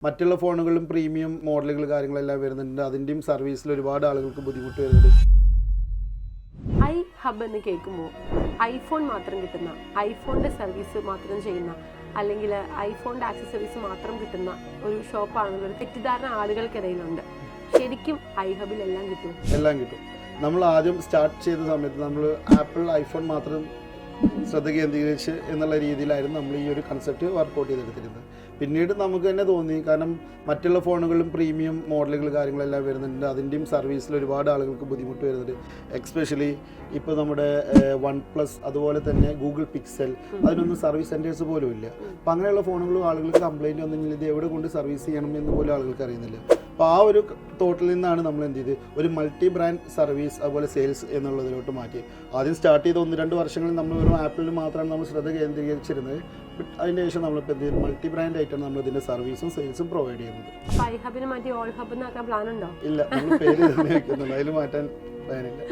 മറ്റുള്ള ഫോണുകളിലും പ്രീമിയം മോഡലുകൾ കാര്യങ്ങളെല്ലാം വരുന്നുണ്ട്. അതിൻ്റെയും സർവീസിൽ ഒരുപാട് ആളുകൾക്ക് ബുദ്ധിമുട്ട് വരുന്നുണ്ട്. ഐ ഹബ് എന്ന് കേൾക്കുമ്പോൾ ഐഫോൺ മാത്രം കിട്ടുന്ന, ഐഫോണിൻ്റെ സർവീസ് മാത്രം ചെയ്യുന്ന, അല്ലെങ്കിൽ ഐഫോണിൻ്റെ ആക്സസറീസ് മാത്രം കിട്ടുന്ന ഒരു ഷോപ്പാണെന്നുള്ളൊരു തെറ്റിദ്ധാരണ ആളുകൾക്കിടയിലുണ്ട്. ശരിക്കും ഐ ഹബിൽ എല്ലാം കിട്ടും? എല്ലാം കിട്ടും. നമ്മൾ ആദ്യം സ്റ്റാർട്ട് ചെയ്ത സമയത്ത് നമ്മൾ ആപ്പിൾ ഐഫോൺ മാത്രം ശ്രദ്ധ കേന്ദ്രീകരിച്ച് എന്നുള്ള രീതിയിലായിരുന്നു നമ്മൾ ഈ ഒരു കൺസെപ്റ്റ് വർക്കൗട്ട് ചെയ്തെടുത്തിരുന്നത്. പിന്നീട് നമുക്ക് തന്നെ തോന്നി, കാരണം മറ്റുള്ള ഫോണുകളിലും പ്രീമിയം മോഡലുകൾ കാര്യങ്ങളെല്ലാം വരുന്നുണ്ട്. അതിൻ്റെയും സർവീസിൽ ഒരുപാട് ആളുകൾക്ക് ബുദ്ധിമുട്ട് വരുന്നുണ്ട്. എക്സ്പെഷ്യലി ഇപ്പോൾ നമ്മുടെ OnePlus, അതുപോലെ തന്നെ ഗൂഗിൾ പിക്സൽ, അതിനൊന്നും സർവീസ് സെൻറ്റേഴ്സ് പോലും ഇല്ല. അപ്പോൾ അങ്ങനെയുള്ള ഫോണുകളും ആളുകൾക്ക് കംപ്ലയിൻറ്റ് വന്നെങ്കിൽ ഇത് എവിടെ കൊണ്ട് സർവീസ് ചെയ്യണം എന്ന് പോലും ആളുകൾക്ക് അറിയുന്നില്ല. അപ്പോൾ ആ ഒരു തോട്ടിൽ നിന്നാണ് നമ്മൾ എന്ത് ചെയ്ത് ഒരു മൾട്ടി ബ്രാൻഡ് സർവീസ് അതുപോലെ സെയിൽസ് എന്നുള്ളതിലോട്ട് മാറ്റി. ആദ്യം സ്റ്റാർട്ട് ചെയ്ത 1-2 വർഷങ്ങളിൽ നമ്മൾ വെറും ആപ്പിളിൽ മാത്രമാണ് നമ്മൾ ശ്രദ്ധ കേന്ദ്രീകരിച്ചിരുന്നത്. ബട്ട് അതിന് ശേഷം നമ്മളിപ്പോൾ എന്ത് ചെയ്യും, മൾട്ടി ബ്രാൻഡ് ആയിട്ടാണ് നമ്മൾ ഇതിൻ്റെ സർവീസും സെയിൽസും പ്രൊവൈഡ് ചെയ്യുന്നത്. അപ്പോൾ ഐ ഹബിനെ മാറ്റി ഓൾ ഹബ് എന്നാക്കാൻ പ്ലാൻ ഉണ്ടോ? ഇല്ല, നമ്മൾ പേര് തന്നെ വയ്ക്കുന്നുണ്ട്, അതിൽ മാറ്റാൻ പ്ലാനില്ല.